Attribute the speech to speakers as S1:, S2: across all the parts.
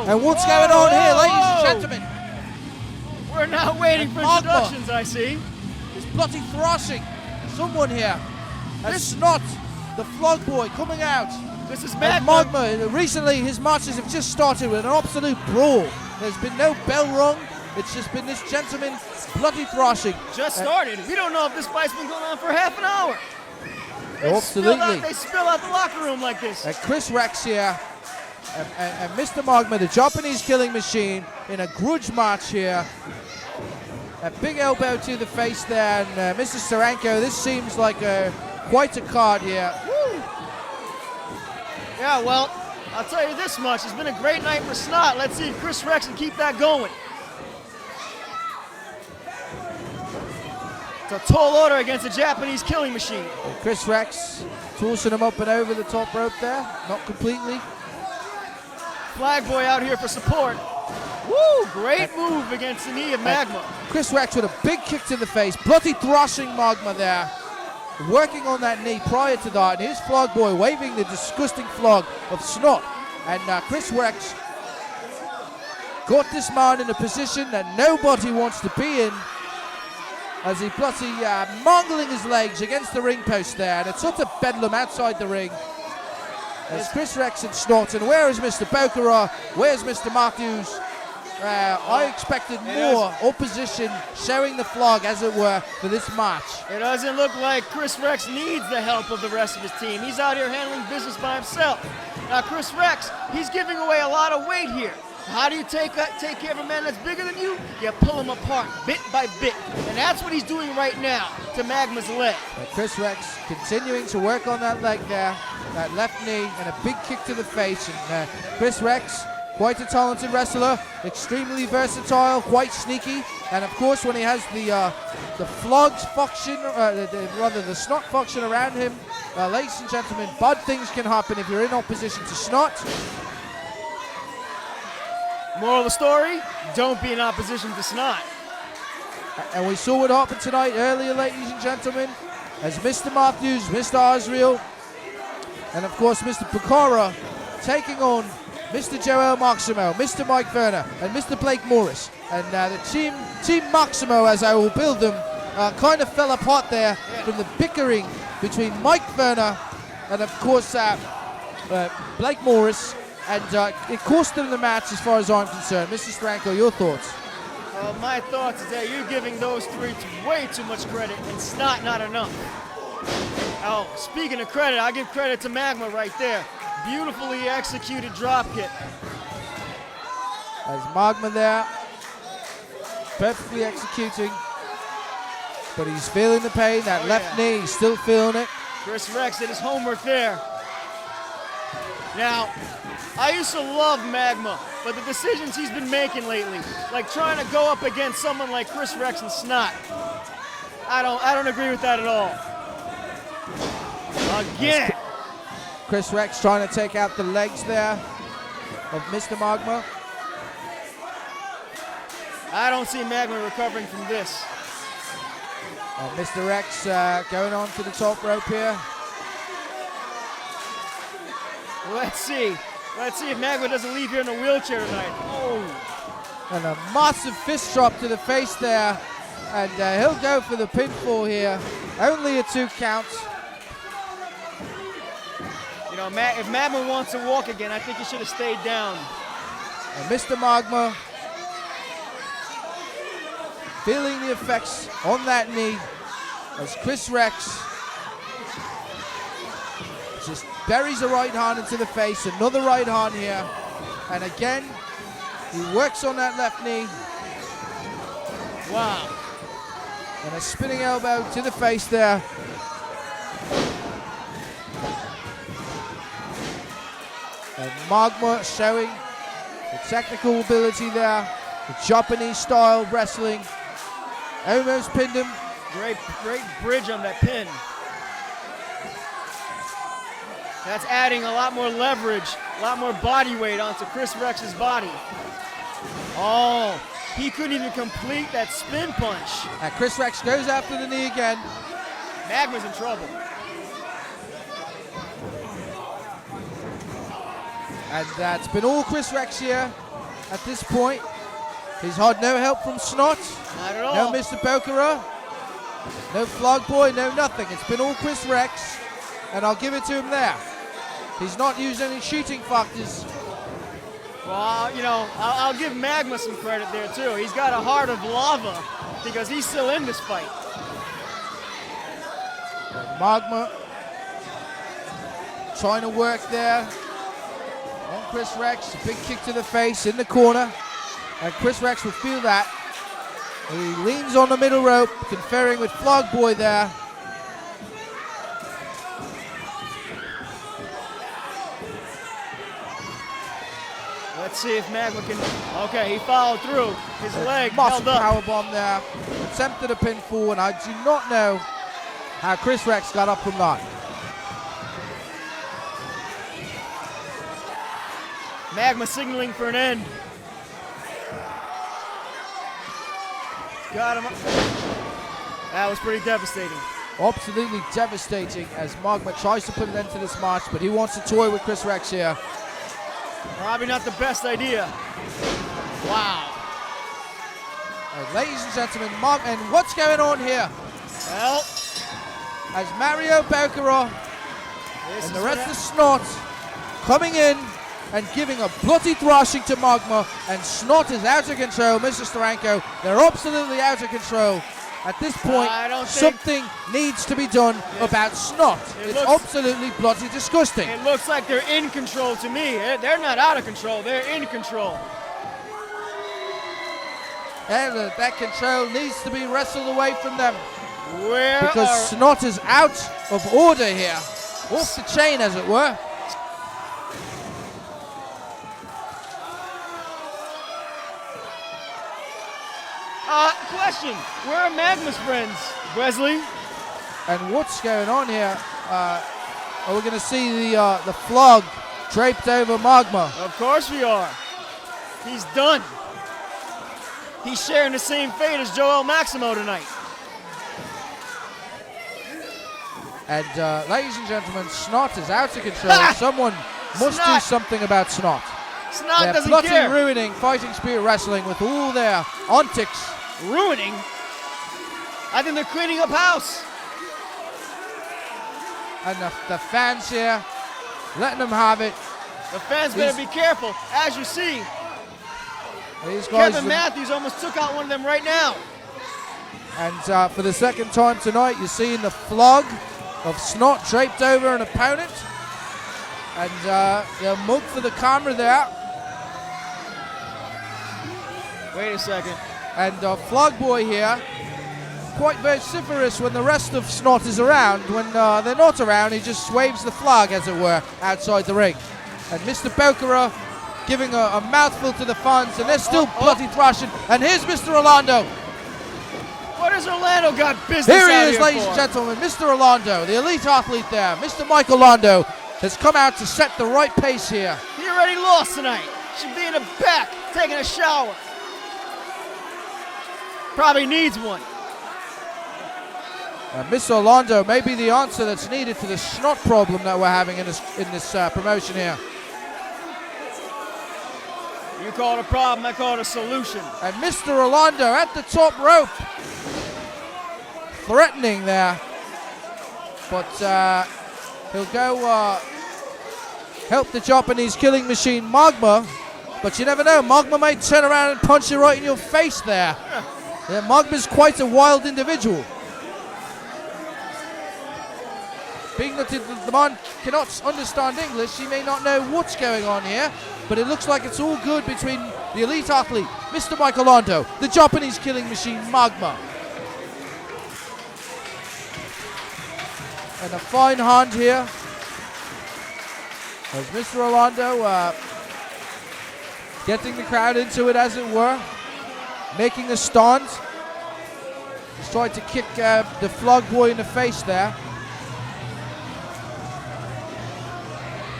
S1: And what's going on here, ladies and gentlemen?
S2: We're now waiting for introductions, I see.
S1: It's bloody thrashing. Someone here. That's Snot, the flog boy, coming out.
S2: This is Magma.
S1: Recently, his matches have just started with an absolute brawl. There's been no bell rung. It's just been this gentleman bloody thrashing.
S2: Just started. We don't know if this fight's been going on for half an hour.
S1: Absolutely.
S2: They spill out the locker room like this.
S1: Kris Rex here and Mr. Magma, the Japanese killing machine, in a grudge match here. A big elbow to the face there, and Mr. Steranko, this seems like quite a card here.
S2: Woo. Yeah, well, I'll tell you this much. It's been a great night for Snot. Let's see if Kris Rex can keep that going. It's a tall order against a Japanese killing machine.
S1: And Kris Rex tossing him up and over the top rope there. Not completely.
S2: Flag boy out here for support. Woo! Great move against the knee of Magma.
S1: Kris Rex with a big kick to the face. Bloody thrashing Magma there. Working on that knee prior to that. And here's Flog Boy waving the disgusting flog of Snot. And Kris Rex got this man in a position that nobody wants to be in, as he bloody mangling his legs against the ring post there. And it's sort of bedlam outside the ring. As Kris Rex and Snot. And where is Mr. Bokara? Where's Mr. Matthews? I expected more opposition, showing the flog, as it were, for this match.
S2: It doesn't look like Kris Rex needs the help of the rest of his team. He's out here handling business by himself. Now, Kris Rex, he's giving away a lot of weight here. How do you take care of a man that's bigger than you? You pull him apart bit by bit. And that's what he's doing right now to Magma's leg.
S1: Kris Rex continuing to work on that leg there, that left knee, and a big kick to the face. And Kris Rex, quite a talented wrestler, extremely versatile, quite sneaky. And of course, when he has the flogs function, rather the Snot function around him, ladies and gentlemen, bad things can happen if you're in opposition to Snot.
S2: Moral of the story, don't be in opposition to Snot.
S1: And we saw what happened tonight earlier, ladies and gentlemen, as Mr. Matthews, Mr. Azriel, and of course Mr. Picora taking on Mr. Joel Maximo, Mr. Mike Werner, and Mr. Blake Morris. And the Team Maximo, as I will build them, kind of fell apart there from the bickering between Mike Werner and of course Blake Morris. And it cost them the match as far as I'm concerned. Mr. Steranko, your thoughts?
S2: My thoughts is that you're giving those three way too much credit, and Snot not enough. Oh, speaking of credit, I give credit to Magma right there. Beautifully executed drop kick.
S1: As Magma there, perfectly executing, but he's feeling the pain. That left knee, he's still feeling it.
S2: Kris Rex did his homework there. Now, I used to love Magma, but the decisions he's been making lately, like trying to go up against someone like Kris Rex and Snot, I don't agree with that at all. Again.
S1: Kris Rex trying to take out the legs there of Mr. Magma.
S2: I don't see Magma recovering from this.
S1: Mr. Rex going on to the top rope here.
S2: Let's see if Magma doesn't leave here in a wheelchair tonight. Oh.
S1: And a massive fist drop to the face there. And he'll go for the pinfall here. Only a 2 count.
S2: You know, if Magma wants to walk again, I think he should have stayed down.
S1: And Mr. Magma feeling the effects on that knee as Kris Rex just buries a right hand into the face. Another right hand here. And again, he works on that left knee.
S2: Wow.
S1: And a spinning elbow to the face there. And Magma showing the technical ability there. The Japanese style wrestling. Almost pinned him.
S2: Great bridge on that pin. That's adding a lot more leverage, a lot more body weight onto Kris Rex's body. Oh, he couldn't even complete that spin punch.
S1: And Kris Rex goes after the knee again.
S2: Magma's in trouble.
S1: And that's been all Kris Rex here. at this point. He's had no help from Snot.
S2: Not at all.
S1: No Mr. Bokara. No Flog Boy, no nothing. It's been all Kris Rex, and I'll give it to him there. He's not used any shooting factors.
S2: Well, you know, I'll give Magma some credit there too. He's got a heart of lava because he's still in this fight.
S1: Magma trying to work there on Kris Rex. A big kick to the face in the corner, and Kris Rex will feel that. He leans on the middle rope, conferring with Flog Boy there.
S2: Let's see if Magma can. Okay, he followed through. His leg
S1: Massive
S2: held up.
S1: powerbomb there. Attempted a pinfall, and I do not know how Kris Rex got up from that.
S2: Magma signaling for an end. Got him. That was pretty devastating.
S1: Absolutely devastating as Magma tries to put an end to this match, but he wants to toy with Kris Rex here.
S2: Probably not the best idea. Wow.
S1: Ladies and gentlemen, and what's going on here?
S2: Well,
S1: As Mario Bokara and the rest of Snot coming in and giving a bloody thrashing to Magma, and Snot is out of control. Mr. Steranko, they're absolutely out of control. At this point, something needs to be done about Snot. It's absolutely bloody disgusting.
S2: It looks like they're in control to me. They're not out of control, they're in control.
S1: And that control needs to be wrestled away from them.
S2: Because
S1: Snot is out of order here. Off the chain, as it were.
S2: Question, where are Magma's friends, Wesley?
S1: And what's going on here? Are we going to see the flog draped over Magma?
S2: Of course we are. He's done. He's sharing the same fate as Joel Maximo tonight.
S1: And ladies and gentlemen, Snot is out of control. Someone must do something about Snot.
S2: Snot
S1: They're
S2: doesn't
S1: bloody
S2: care.
S1: ruining Fighting Spirit Wrestling with all their antics.
S2: Ruining? I think they're cleaning up house.
S1: And the fans here, letting them have it.
S2: The fans better be careful. As you see,
S1: These guys
S2: Kevin Matthews almost took out one of them right now.
S1: And for the second time tonight, you're seeing the flog of Snot draped over an opponent. And they'll mug for the camera there.
S2: Wait a second.
S1: And Flog Boy here, quite vociferous when the rest of Snot is around. When they're not around, he just waves the flag, as it were, outside the ring. And Mr. Bokara giving a mouthful to the fans, and they're still bloody thrashing. And here's Mr. Orlando.
S2: What has Orlando got business
S1: Here he
S2: out
S1: is,
S2: here
S1: ladies
S2: for?
S1: and gentlemen, Mr. Orlando, the elite athlete there. Mr. Mike Orlando has come out to set the right pace here.
S2: He already lost tonight. Should be in the back, taking a shower. Probably needs one.
S1: Mr. Orlando may be the answer that's needed to the Snot problem that we're having in this promotion here.
S2: You call it a problem, I call it a solution.
S1: And Mr. Orlando at the top rope, threatening there, but he'll go help the Japanese killing machine Magma, but you never know, Magma may turn around and punch you right in your face there. Yeah, Magma's quite a wild individual. Being that the man cannot understand English, he may not know what's going on here, but it looks like it's all good between the elite athlete, Mr. Mike Orlando, the Japanese killing machine Magma. And a fine hand here as Mr. Orlando getting the crowd into it, as it were, making a stand. He's tried to kick the Flog Boy in the face there.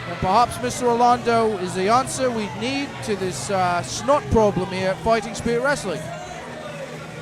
S1: And perhaps Mr. Orlando is the answer we need to this Snot problem here at Fighting Spirit Wrestling.